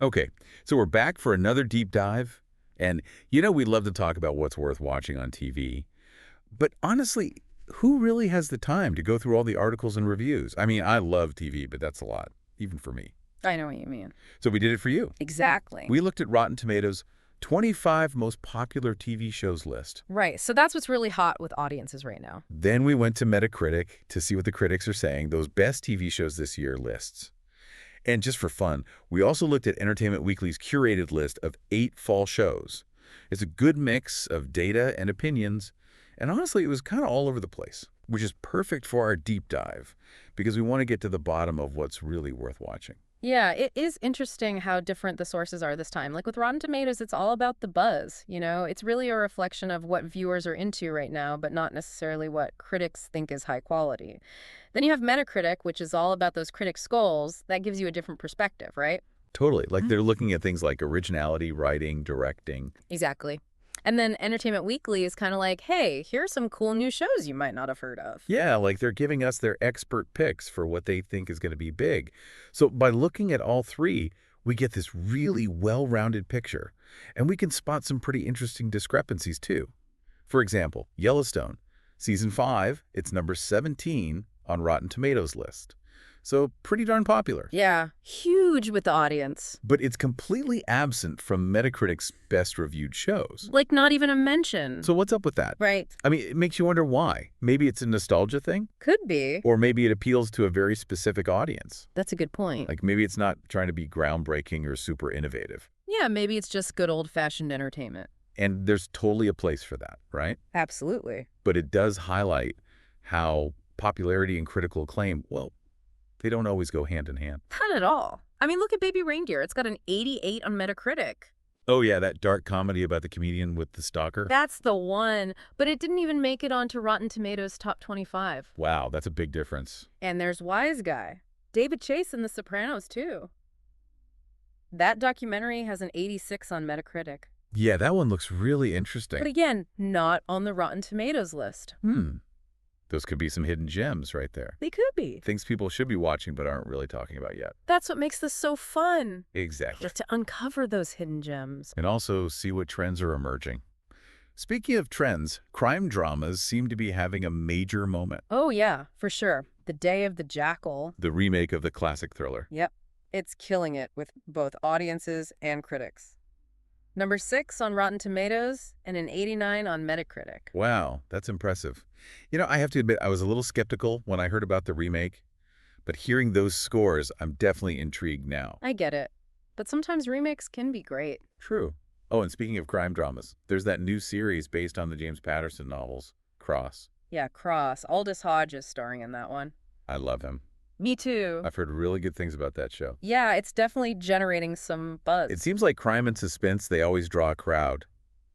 Okay, so we're back for another deep dive. And we love to talk about what's worth watching on TV. But honestly, who really has the time to go through all the articles and reviews? I mean, I love TV, but that's a lot, even for me. I know what you mean. So we did it for you. Exactly. We looked at Rotten Tomatoes' 25 most popular TV shows list. Right. So that's what's really hot with audiences right now. Then we went to Metacritic to see what the critics are saying, those best TV shows this year lists. And just for fun, we also looked at Entertainment Weekly's curated list of 8 fall shows. It's a good mix of data and opinions, and honestly, it was kind of all over the place, which is perfect for our deep dive, because we want to get to the bottom of what's really worth watching. Yeah, it is interesting how different the sources are this time. Like with Rotten Tomatoes, it's all about the buzz, you know? It's really a reflection of what viewers are into right now, but not necessarily what critics think is high quality. Then you have Metacritic, which is all about those critics' skulls. That gives you a different perspective, right? Totally. Like they're looking at things like originality, writing, directing. Exactly. And then Entertainment Weekly is kind of like, hey, here's some cool new shows you might not have heard of. Yeah, like they're giving us their expert picks for what they think is going to be big. So by looking at all three, we get this really well-rounded picture. And we can spot some pretty interesting discrepancies, too. For example, Yellowstone. Season 5, it's number 17 on Rotten Tomatoes list. So pretty darn popular. Yeah, huge with the audience. But it's completely absent from Metacritic's best reviewed shows. Like not even a mention. So what's up with that? Right. I mean, it makes you wonder why. Maybe it's a nostalgia thing? Could be. Or maybe it appeals to a very specific audience. That's a good point. Like maybe it's not trying to be groundbreaking or super innovative. Yeah, maybe it's just good old-fashioned entertainment. And there's totally a place for that, right? Absolutely. But it does highlight how popularity and critical acclaim, well, they don't always go hand in hand. Not at all. I mean, look at Baby Reindeer. It's got an 88 on Metacritic. Oh, yeah, that dark comedy about the comedian with the stalker? That's the one. But it didn't even make it onto Rotten Tomatoes' top 25. Wow, that's a big difference. And there's Wise Guy. David Chase in The Sopranos, too. That documentary has an 86 on Metacritic. Yeah, that one looks really interesting. But again, not on the Rotten Tomatoes list. Those could be some hidden gems right there. They could be. Things people should be watching but aren't really talking about yet. That's what makes this so fun. Exactly. Just to uncover those hidden gems. And also see what trends are emerging. Speaking of trends, crime dramas seem to be having a major moment. Oh, yeah, for sure. The Day of the Jackal. The remake of the classic thriller. Yep. It's killing it with both audiences and critics. Number 6 on Rotten Tomatoes and an 89 on Metacritic. Wow, that's impressive. I have to admit, I was a little skeptical when I heard about the remake, but hearing those scores, I'm definitely intrigued now. I get it. But sometimes remakes can be great. True. Oh, and speaking of crime dramas, there's that new series based on the James Patterson novels, Cross. Yeah, Cross. Aldous Hodge is starring in that one. I love him. Me too. I've heard really good things about that show. Yeah, it's definitely generating some buzz. It seems like crime and suspense, they always draw a crowd.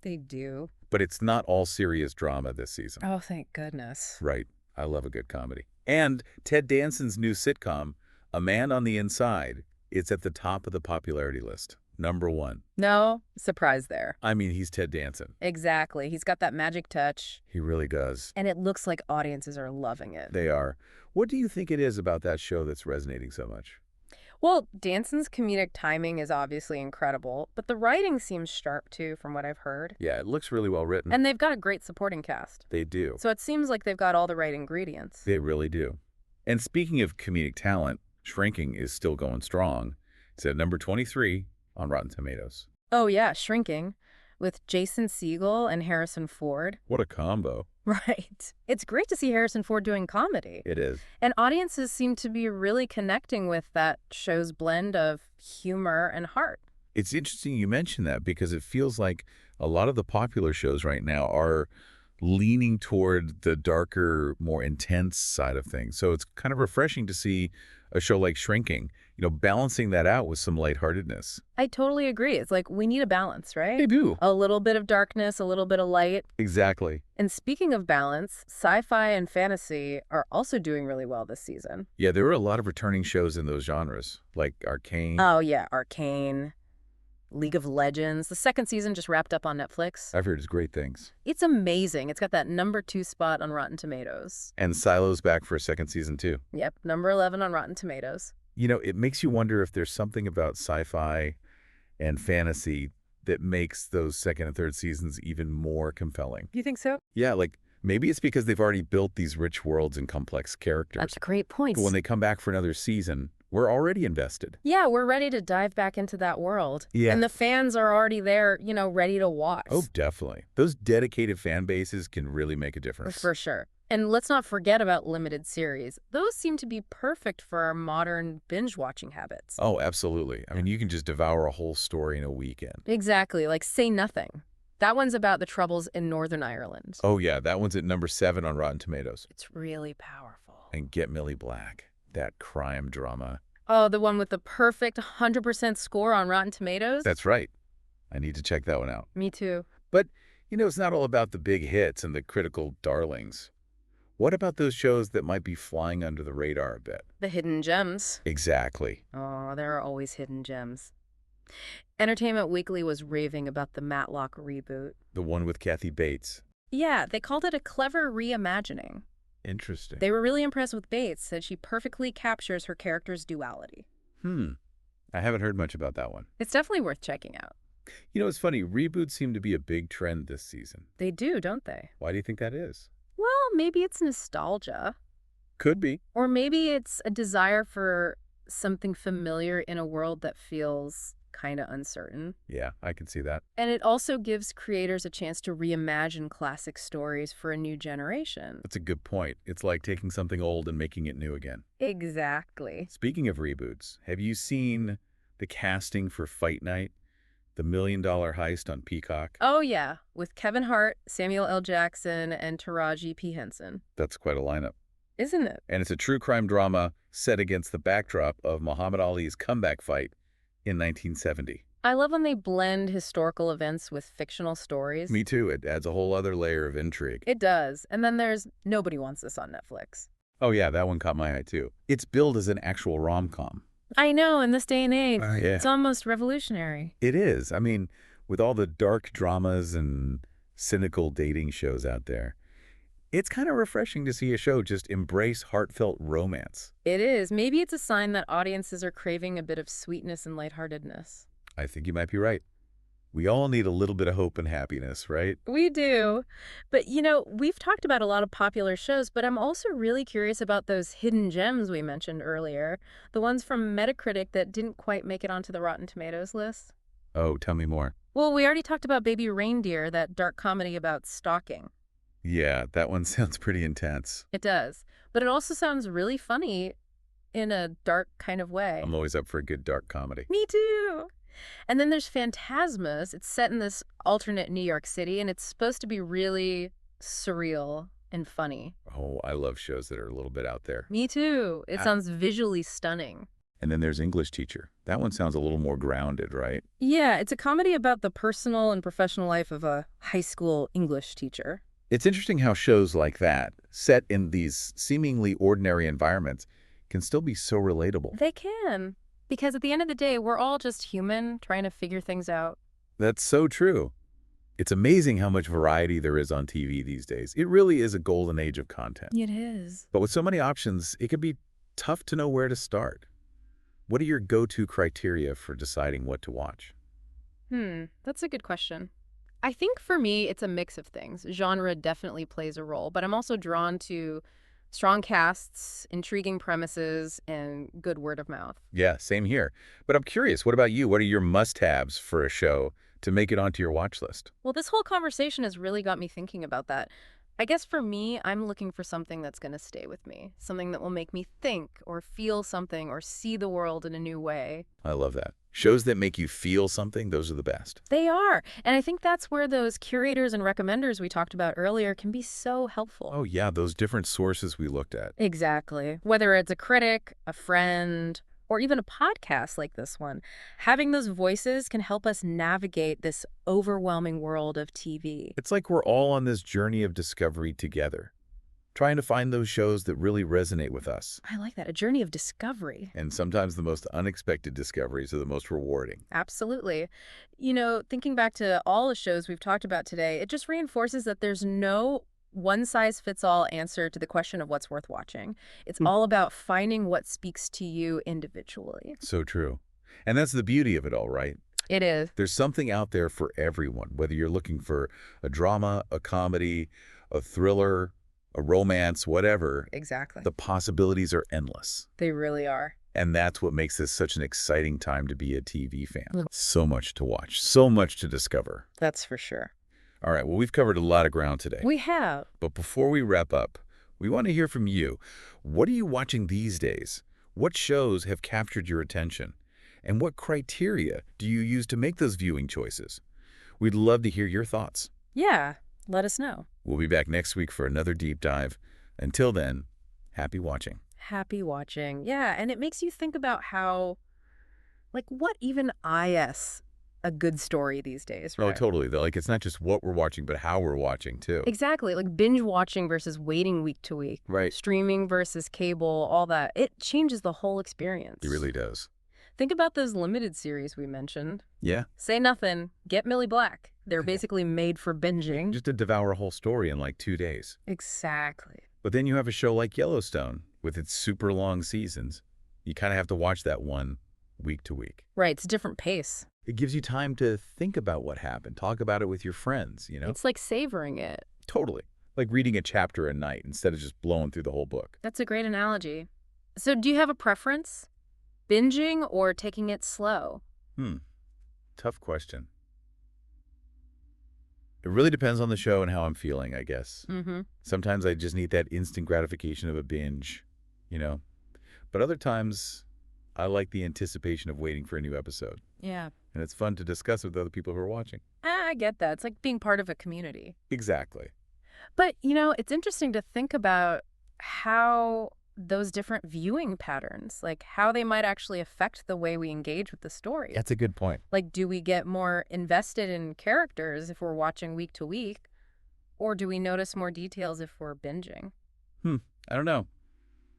They do. But it's not all serious drama this season. Oh, thank goodness. Right. I love a good comedy. And Ted Danson's new sitcom, A Man on the Inside, it's at the top of the popularity list. Number 1. No surprise there. I mean, he's Ted Danson. Exactly. He's got that magic touch. He really does. And it looks like audiences are loving it. They are. What do you think it is about that show that's resonating so much? Well, Danson's comedic timing is obviously incredible, but the writing seems sharp too, from what I've heard. Yeah, it looks really well written. And they've got a great supporting cast. They do. So it seems like they've got all the right ingredients. They really do. And speaking of comedic talent, Shrinking is still going strong. It's at number 23 on Rotten Tomatoes. Oh yeah, Shrinking, with Jason Segel and Harrison Ford. What a combo. Right. It's great to see Harrison Ford doing comedy. It is. And audiences seem to be really connecting with that show's blend of humor and heart. It's interesting you mention that because it feels like a lot of the popular shows right now are leaning toward the darker, more intense side of things. So it's kind of refreshing to see a show like Shrinking, balancing that out with some lightheartedness. I totally agree. It's like we need a balance, right? They do. A little bit of darkness, a little bit of light. Exactly. And speaking of balance, sci-fi and fantasy are also doing really well this season. Yeah, there were a lot of returning shows in those genres, like Arcane. Oh, yeah, Arcane, League of Legends. The second season just wrapped up on Netflix. I've heard great things. It's amazing. It's got that number 2 spot on Rotten Tomatoes. And Silo's back for a second season, too. Yep, number 11 on Rotten Tomatoes. It makes you wonder if there's something about sci-fi and fantasy that makes those second and third seasons even more compelling. You think so? Yeah, like maybe it's because they've already built these rich worlds and complex characters. That's a great point. But when they come back for another season, we're already invested. Yeah, we're ready to dive back into that world. Yeah. And the fans are already there, ready to watch. Oh, definitely. Those dedicated fan bases can really make a difference. For sure. And let's not forget about limited series. Those seem to be perfect for our modern binge-watching habits. Oh, absolutely. I mean, you can just devour a whole story in a weekend. Exactly, like Say Nothing. That one's about the troubles in Northern Ireland. Oh, yeah, that one's at number 7 on Rotten Tomatoes. It's really powerful. And Get Millie Black, that crime drama. Oh, the one with the perfect 100% score on Rotten Tomatoes? That's right. I need to check that one out. Me too. But, it's not all about the big hits and the critical darlings. What about those shows that might be flying under the radar a bit? The hidden gems. Exactly. Oh, there are always hidden gems. Entertainment Weekly was raving about the Matlock reboot. The one with Kathy Bates. Yeah, they called it a clever reimagining. Interesting. They were really impressed with Bates, said she perfectly captures her character's duality. I haven't heard much about that one. It's definitely worth checking out. It's funny. Reboots seem to be a big trend this season. They do, don't they? Why do you think that is? Well, maybe it's nostalgia. Could be. Or maybe it's a desire for something familiar in a world that feels kind of uncertain. Yeah, I can see that. And it also gives creators a chance to reimagine classic stories for a new generation. That's a good point. It's like taking something old and making it new again. Exactly. Speaking of reboots, have you seen the casting for Fight Night? The $1 Million Heist on Peacock? Oh, yeah. With Kevin Hart, Samuel L. Jackson, and Taraji P. Henson. That's quite a lineup. Isn't it? And it's a true crime drama set against the backdrop of Muhammad Ali's comeback fight in 1970. I love when they blend historical events with fictional stories. Me too. It adds a whole other layer of intrigue. It does. And then there's Nobody Wants This on Netflix. Oh, yeah, that one caught my eye, too. It's billed as an actual rom-com. I know, in this day and age, Yeah. it's almost revolutionary. It is. I mean, with all the dark dramas and cynical dating shows out there, it's kind of refreshing to see a show just embrace heartfelt romance. It is. Maybe it's a sign that audiences are craving a bit of sweetness and lightheartedness. I think you might be right. We all need a little bit of hope and happiness, right? We do. But, we've talked about a lot of popular shows, but I'm also really curious about those hidden gems we mentioned earlier. The ones from Metacritic that didn't quite make it onto the Rotten Tomatoes list. Oh, tell me more. Well, we already talked about Baby Reindeer, that dark comedy about stalking. Yeah, that one sounds pretty intense. It does. But it also sounds really funny in a dark kind of way. I'm always up for a good dark comedy. Me too. And then there's Phantasmas. It's set in this alternate New York City, and it's supposed to be really surreal and funny. Oh, I love shows that are a little bit out there. Me too. It sounds visually stunning. And then there's English Teacher. That one sounds a little more grounded, right? Yeah, it's a comedy about the personal and professional life of a high school English teacher. It's interesting how shows like that, set in these seemingly ordinary environments, can still be so relatable. They can. Because at the end of the day, we're all just human trying to figure things out. That's so true. It's amazing how much variety there is on TV these days. It really is a golden age of content. It is. But with so many options, it can be tough to know where to start. What are your go-to criteria for deciding what to watch? That's a good question. I think for me, it's a mix of things. Genre definitely plays a role, but I'm also drawn to strong casts, intriguing premises, and good word of mouth. Yeah, same here. But I'm curious, what about you? What are your must-haves for a show to make it onto your watch list? Well, this whole conversation has really got me thinking about that. I guess for me, I'm looking for something that's going to stay with me, something that will make me think or feel something or see the world in a new way. I love that. Shows that make you feel something, those are the best. They are. And I think that's where those curators and recommenders we talked about earlier can be so helpful. Oh, yeah, those different sources we looked at. Exactly. Whether it's a critic, a friend, or even a podcast like this one, having those voices can help us navigate this overwhelming world of TV. It's like we're all on this journey of discovery together, trying to find those shows that really resonate with us. I like that. A journey of discovery. And sometimes the most unexpected discoveries are the most rewarding. Absolutely. Thinking back to all the shows we've talked about today, it just reinforces that there's no one-size-fits-all answer to the question of what's worth watching. It's all about finding what speaks to you individually. So true. And that's the beauty of it all, right? It is. There's something out there for everyone, whether you're looking for a drama, a comedy, a thriller, a romance, whatever. Exactly. The possibilities are endless. They really are. And that's what makes this such an exciting time to be a TV fan. So much to watch, so much to discover. That's for sure. All right, well, we've covered a lot of ground today. We have. But before we wrap up, we want to hear from you. What are you watching these days? What shows have captured your attention? And what criteria do you use to make those viewing choices? We'd love to hear your thoughts. Yeah, let us know. We'll be back next week for another deep dive. Until then, happy watching. Happy watching. Yeah, and it makes you think about how, like, what even is a good story these days, right? Oh, totally. Like, it's not just what we're watching, but how we're watching, too. Exactly. Like binge watching versus waiting week to week. Right. Streaming versus cable, all that. It changes the whole experience. It really does. Think about those limited series we mentioned. Yeah. Say Nothing, Get Millie Black. They're basically made for binging. Just to devour a whole story in like 2 days. Exactly. But then you have a show like Yellowstone with its super long seasons. You kind of have to watch that one week to week. Right, it's a different pace. It gives you time to think about what happened, talk about it with your friends, you know? It's like savoring it. Totally. Like reading a chapter a night instead of just blowing through the whole book. That's a great analogy. So do you have a preference? Binging or taking it slow? Tough question. It really depends on the show and how I'm feeling, I guess. Sometimes I just need that instant gratification of a binge, you know? But other times, I like the anticipation of waiting for a new episode. Yeah. And it's fun to discuss with other people who are watching. I get that. It's like being part of a community. Exactly. But, it's interesting to think about how those different viewing patterns, like how they might actually affect the way we engage with the story. That's a good point. Like, do we get more invested in characters if we're watching week to week? Or do we notice more details if we're binging? I don't know.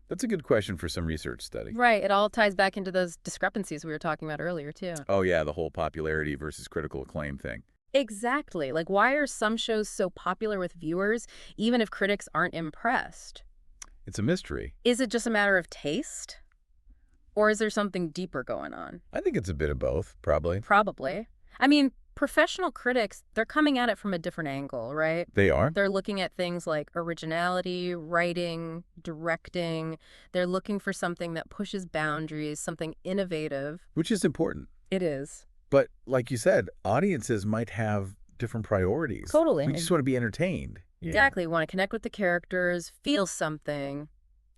That's a good question for some research study. Right. It all ties back into those discrepancies we were talking about earlier, too. Oh, yeah, the whole popularity versus critical acclaim thing. Exactly. Like, why are some shows so popular with viewers, even if critics aren't impressed? It's a mystery. Is it just a matter of taste? Or is there something deeper going on? I think it's a bit of both, probably. Probably. I mean, professional critics, they're coming at it from a different angle, right? They are? They're looking at things like originality, writing, directing. They're looking for something that pushes boundaries, something innovative. Which is important. It is. But like you said, audiences might have different priorities. Totally. We just want to be entertained. Exactly. Want to connect with the characters, feel something.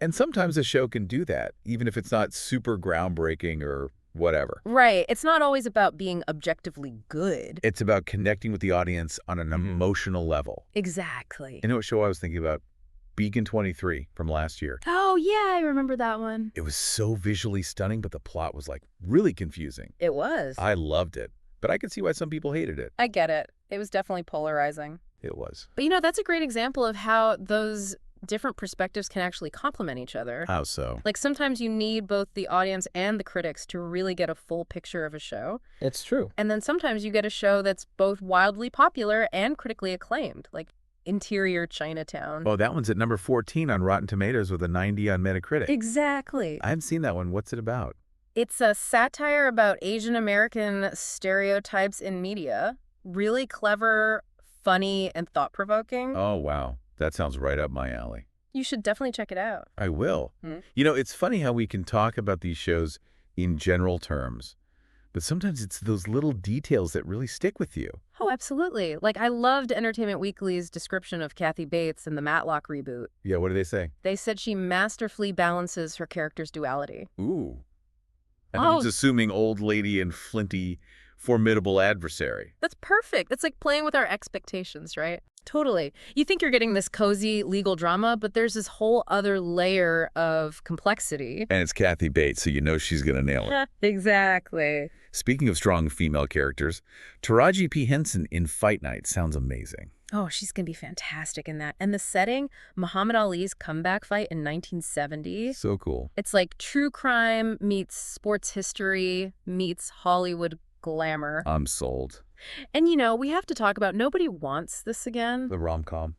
And sometimes a show can do that, even if it's not super groundbreaking or whatever. Right. It's not always about being objectively good. It's about connecting with the audience on an emotional level. Exactly. You know what show I was thinking about? Beacon 23 from last year. Oh, yeah, I remember that one. It was so visually stunning, but the plot was like really confusing. It was. I loved it, but I could see why some people hated it. I get it. It was definitely polarizing. It was. But that's a great example of how those different perspectives can actually complement each other. How so? Like sometimes you need both the audience and the critics to really get a full picture of a show. It's true. And then sometimes you get a show that's both wildly popular and critically acclaimed, like Interior Chinatown. Oh, that one's at number 14 on Rotten Tomatoes with a 90 on Metacritic. Exactly. I haven't seen that one. What's it about? It's a satire about Asian American stereotypes in media. Really clever, funny, and thought-provoking. Oh, wow. That sounds right up my alley. You should definitely check it out. I will. It's funny how we can talk about these shows in general terms, but sometimes it's those little details that really stick with you. Oh, absolutely. Like, I loved Entertainment Weekly's description of Kathy Bates in the Matlock reboot. Yeah, what do they say? They said she masterfully balances her character's duality. Ooh. I'm just assuming old lady and flinty, formidable adversary. That's perfect. It's like playing with our expectations, right? Totally. You think you're getting this cozy legal drama, but there's this whole other layer of complexity. And it's Kathy Bates, so you know she's going to nail it. Exactly. Speaking of strong female characters, Taraji P. Henson in Fight Night sounds amazing. Oh, she's going to be fantastic in that. And the setting, Muhammad Ali's comeback fight in 1970. So cool. It's like true crime meets sports history meets Hollywood glamour. I'm sold. And we have to talk about nobody wants this again. The rom-com.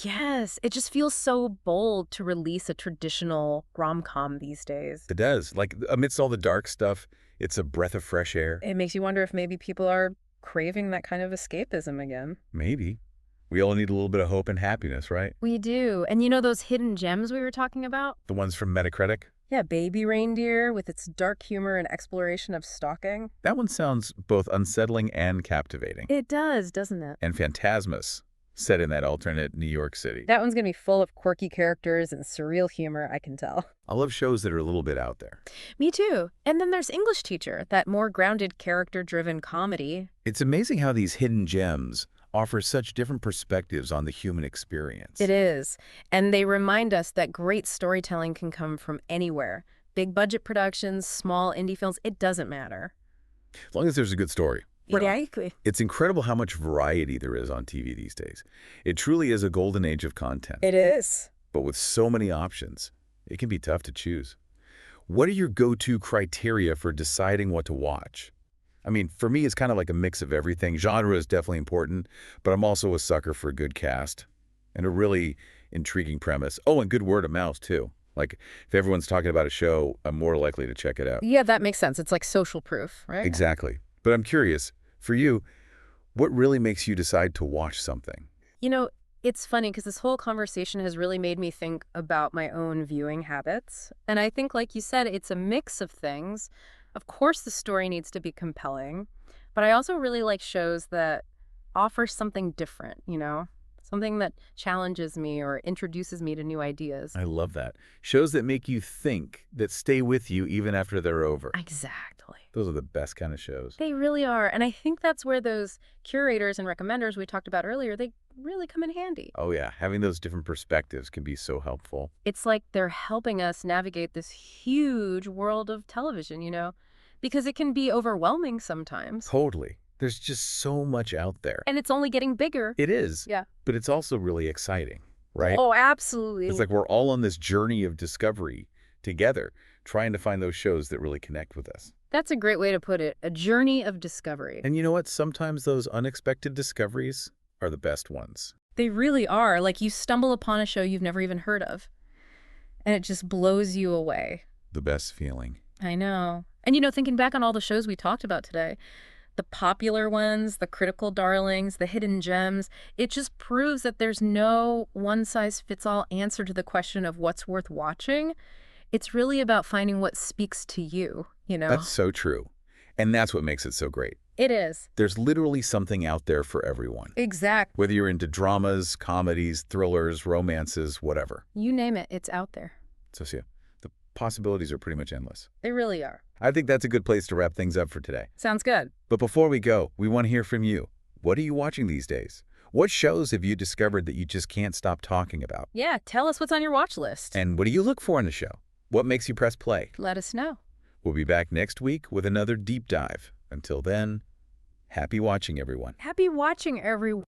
Yes, it just feels so bold to release a traditional rom-com these days. It does. Like, amidst all the dark stuff, It's a breath of fresh air. It makes you wonder if maybe people are craving that kind of escapism again. Maybe. We all need a little bit of hope and happiness, right? We do. And you know those hidden gems we were talking about? The ones from Metacritic? Yeah, Baby Reindeer with its dark humor and exploration of stalking. That one sounds both unsettling and captivating. It does, doesn't it? And Phantasmus, set in that alternate New York City. That one's going to be full of quirky characters and surreal humor, I can tell. I love shows that are a little bit out there. Me too. And then there's English Teacher, that more grounded character-driven comedy. It's amazing how these hidden gems offer such different perspectives on the human experience. It is. And they remind us that great storytelling can come from anywhere. Big budget productions, small indie films, it doesn't matter. As long as there's a good story. Exactly. It's incredible how much variety there is on TV these days. It truly is a golden age of content. It is. But with so many options, it can be tough to choose. What are your go-to criteria for deciding what to watch? I mean, for me, it's kind of like a mix of everything. Genre is definitely important, but I'm also a sucker for a good cast and a really intriguing premise. Oh, and good word of mouth, too. Like, if everyone's talking about a show, I'm more likely to check it out. Yeah, that makes sense. It's like social proof, right? Exactly. But I'm curious, for you, what really makes you decide to watch something? You know, it's funny because this whole conversation has really made me think about my own viewing habits. And I think, like you said, it's a mix of things. Of course, the story needs to be compelling, but I also really like shows that offer something different, you know? Something that challenges me or introduces me to new ideas. I love that. Shows that make you think, that stay with you even after they're over. Exactly. Those are the best kind of shows. They really are. And I think that's where those curators and recommenders we talked about earlier, they really come in handy. Oh yeah, having those different perspectives can be so helpful. It's like they're helping us navigate this huge world of television, you know, because it can be overwhelming sometimes. Totally. There's just so much out there. And it's only getting bigger. It is. Yeah. But it's also really exciting, right? Oh, absolutely. It's like we're all on this journey of discovery together, trying to find those shows that really connect with us. That's a great way to put it. A journey of discovery. And you know what? Sometimes those unexpected discoveries are the best ones. They really are. Like you stumble upon a show you've never even heard of, and it just blows you away. The best feeling. I know. And you know, thinking back on all the shows we talked about today, the popular ones, the critical darlings, the hidden gems, it just proves that there's no one-size-fits-all answer to the question of what's worth watching. It's really about finding what speaks to you, you know? That's so true. And that's what makes it so great. It is. There's literally something out there for everyone. Exactly. Whether you're into dramas, comedies, thrillers, romances, whatever. You name it, it's out there. So, yeah, the possibilities are pretty much endless. They really are. I think that's a good place to wrap things up for today. Sounds good. But before we go, we want to hear from you. What are you watching these days? What shows have you discovered that you just can't stop talking about? Yeah, tell us what's on your watch list. And what do you look for in a show? What makes you press play? Let us know. We'll be back next week with another deep dive. Until then, happy watching, everyone. Happy watching, everyone.